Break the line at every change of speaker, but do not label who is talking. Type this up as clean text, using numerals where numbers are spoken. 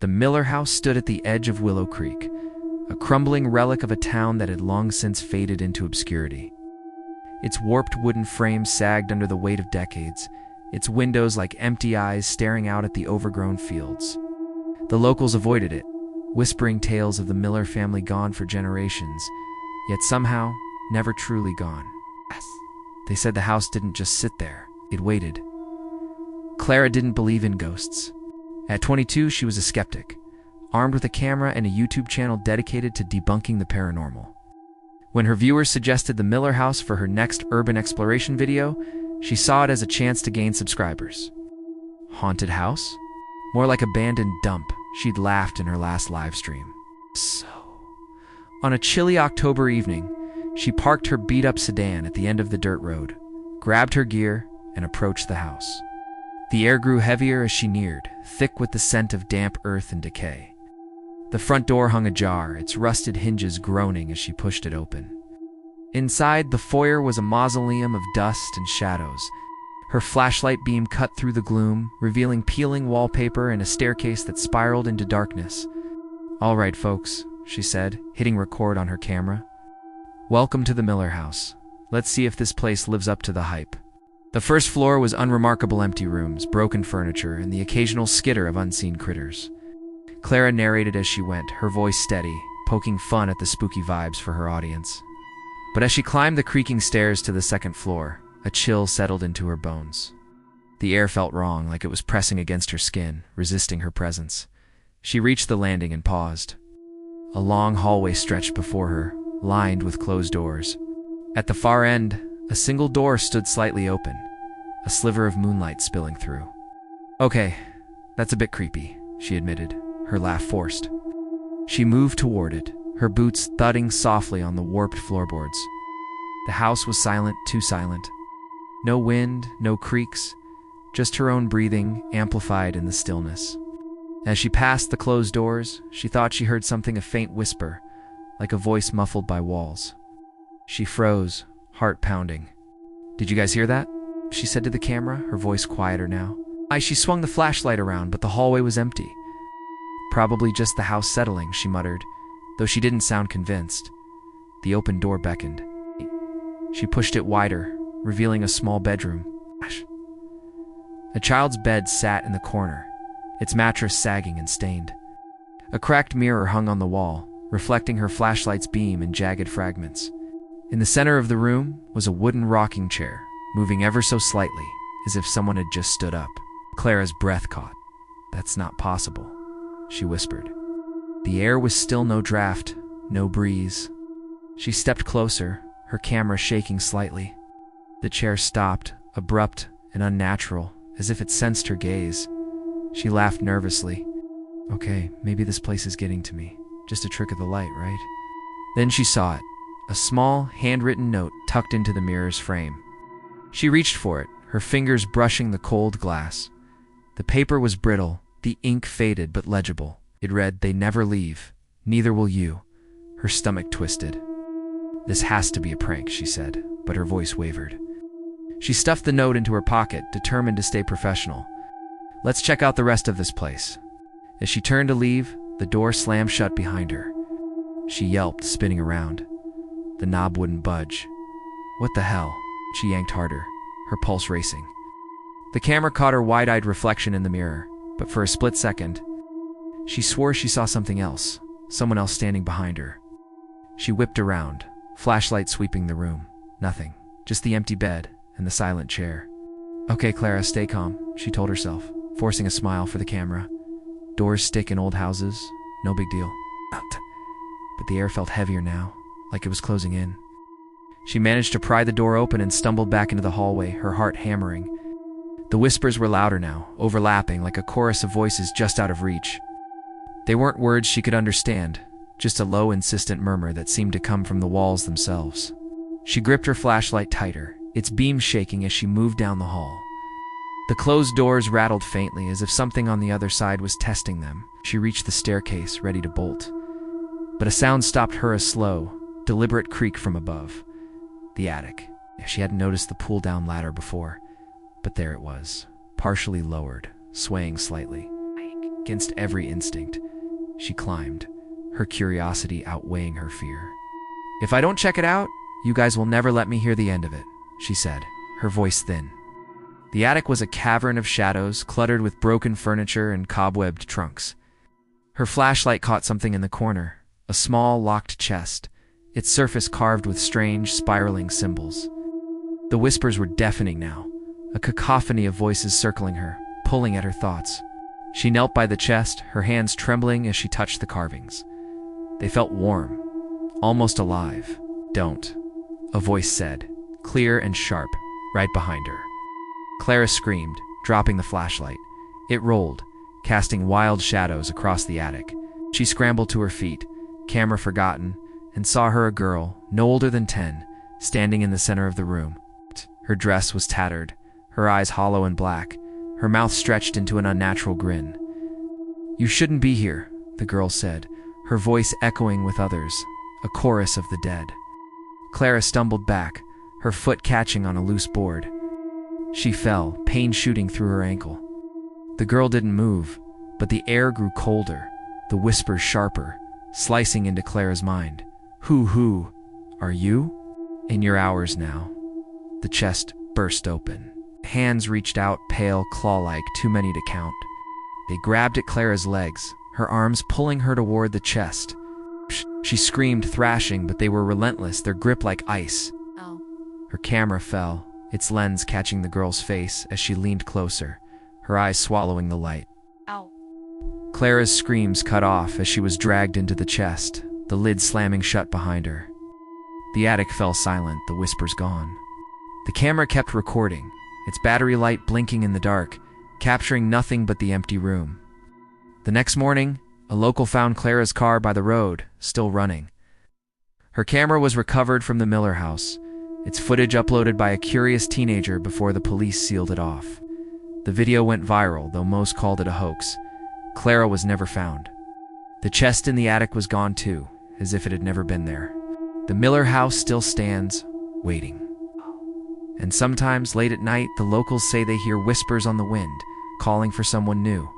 The Miller house stood at the edge of Willow Creek, a crumbling relic of a town that had long since faded into obscurity. Its warped wooden frame sagged under the weight of decades, its windows like empty eyes staring out at the overgrown fields. The locals avoided it, whispering tales of the Miller family gone for generations, yet somehow never truly gone. They said the house didn't just sit there, it waited. Clara didn't believe in ghosts. At 22, she was a skeptic, armed with a camera and a YouTube channel dedicated to debunking the paranormal. When her viewers suggested the Miller house for her next urban exploration video, she saw it as a chance to gain subscribers. Haunted house? More like abandoned dump, she'd laughed in her last live stream. So, on a chilly October evening, she parked her beat-up sedan at the end of the dirt road, grabbed her gear, and approached the house. The air grew heavier as she neared, thick with the scent of damp earth and decay. The front door hung ajar, its rusted hinges groaning as she pushed it open. Inside, the foyer was a mausoleum of dust and shadows. Her flashlight beam cut through the gloom, revealing peeling wallpaper and a staircase that spiraled into darkness. "All right, folks," she said, hitting record on her camera. "Welcome to the Miller house. Let's see if this place lives up to the hype." The first floor was unremarkable empty rooms, broken furniture, and the occasional skitter of unseen critters. Clara narrated as she went, her voice steady, poking fun at the spooky vibes for her audience. But as she climbed the creaking stairs to the second floor, a chill settled into her bones. The air felt wrong, like it was pressing against her skin, resisting her presence. She reached the landing and paused. A long hallway stretched before her, lined with closed doors. At the far end, a single door stood slightly open, a sliver of moonlight spilling through. "Okay, that's a bit creepy," she admitted, her laugh forced. She moved toward it, her boots thudding softly on the warped floorboards. The house was silent, too silent. No wind, no creaks, just her own breathing, amplified in the stillness. As she passed the closed doors, she thought she heard something, a faint whisper, like a voice muffled by walls. She froze, heart pounding. "Did you guys hear that?" she said to the camera, her voice quieter now. She swung the flashlight around, but the hallway was empty. "Probably just the house settling," she muttered, though she didn't sound convinced. The open door beckoned. She pushed it wider, revealing a small bedroom. A child's bed sat in the corner, its mattress sagging and stained. A cracked mirror hung on the wall, reflecting her flashlight's beam in jagged fragments. In the center of the room was a wooden rocking chair, moving ever so slightly, as if someone had just stood up. Clara's breath caught. "That's not possible," she whispered. The air was still, no draft, no breeze. She stepped closer, her camera shaking slightly. The chair stopped, abrupt and unnatural, as if it sensed her gaze. She laughed nervously. "Okay, maybe this place is getting to me. Just a trick of the light, right?" Then she saw it. A small, handwritten note tucked into the mirror's frame. She reached for it, her fingers brushing the cold glass. The paper was brittle, the ink faded but legible. It read, "They never leave. Neither will you." Her stomach twisted. "This has to be a prank," she said, but her voice wavered. She stuffed the note into her pocket, determined to stay professional. "Let's check out the rest of this place." As she turned to leave, the door slammed shut behind her. She yelped, spinning around. The knob wouldn't budge. "What the hell?" She yanked harder, her pulse racing. The camera caught her wide-eyed reflection in the mirror, but for a split second, she swore she saw something else, someone else standing behind her. She whipped around, flashlight sweeping the room. Nothing, just the empty bed and the silent chair. "Okay, Clara, stay calm," she told herself, forcing a smile for the camera. Doors stick in old houses, no big deal. But the air felt heavier now, like it was closing in. She managed to pry the door open and stumbled back into the hallway, her heart hammering. The whispers were louder now, overlapping like a chorus of voices just out of reach. They weren't words she could understand, just a low, insistent murmur that seemed to come from the walls themselves. She gripped her flashlight tighter, its beam shaking as she moved down the hall. The closed doors rattled faintly, as if something on the other side was testing them. She reached the staircase, ready to bolt. But a sound stopped her, a slow, deliberate creak from above. The attic. She hadn't noticed the pull-down ladder before, but there it was, partially lowered, swaying slightly. Against every instinct, she climbed, her curiosity outweighing her fear. "If I don't check it out, you guys will never let me hear the end of it," she said, her voice thin. The attic was a cavern of shadows, cluttered with broken furniture and cobwebbed trunks. Her flashlight caught something in the corner, a small, locked chest, its surface carved with strange, spiraling symbols. The whispers were deafening now, a cacophony of voices circling her, pulling at her thoughts. She knelt by the chest, her hands trembling as she touched the carvings. They felt warm, almost alive. "Don't," a voice said, clear and sharp, right behind her. Clara screamed, dropping the flashlight. It rolled, casting wild shadows across the attic. She scrambled to her feet, camera forgotten, and saw her a girl, no older than 10, standing in the center of the room. Her dress was tattered, her eyes hollow and black, her mouth stretched into an unnatural grin. "You shouldn't be here," the girl said, her voice echoing with others, a chorus of the dead. Clara stumbled back, her foot catching on a loose board. She fell, pain shooting through her ankle. The girl didn't move, but the air grew colder, the whispers sharper, slicing into Clara's mind. Who are you? In your hours now." The chest burst open. Hands reached out, pale, claw-like, too many to count. They grabbed at Clara's legs, her arms pulling her toward the chest. She screamed, thrashing, but they were relentless, their grip like ice.
Ow.
Her camera fell, its lens catching the girl's face as she leaned closer, her eyes swallowing the light.
Ow.
Clara's screams cut off as she was dragged into the chest, the lid slamming shut behind her. The attic fell silent, the whispers gone. The camera kept recording, its battery light blinking in the dark, capturing nothing but the empty room. The next morning, a local found Clara's car by the road, still running. Her camera was recovered from the Miller house, its footage uploaded by a curious teenager before the police sealed it off. The video went viral, though most called it a hoax. Clara was never found. The chest in the attic was gone too, as if it had never been there. The Miller house still stands, waiting. And sometimes, late at night, the locals say they hear whispers on the wind, calling for someone new.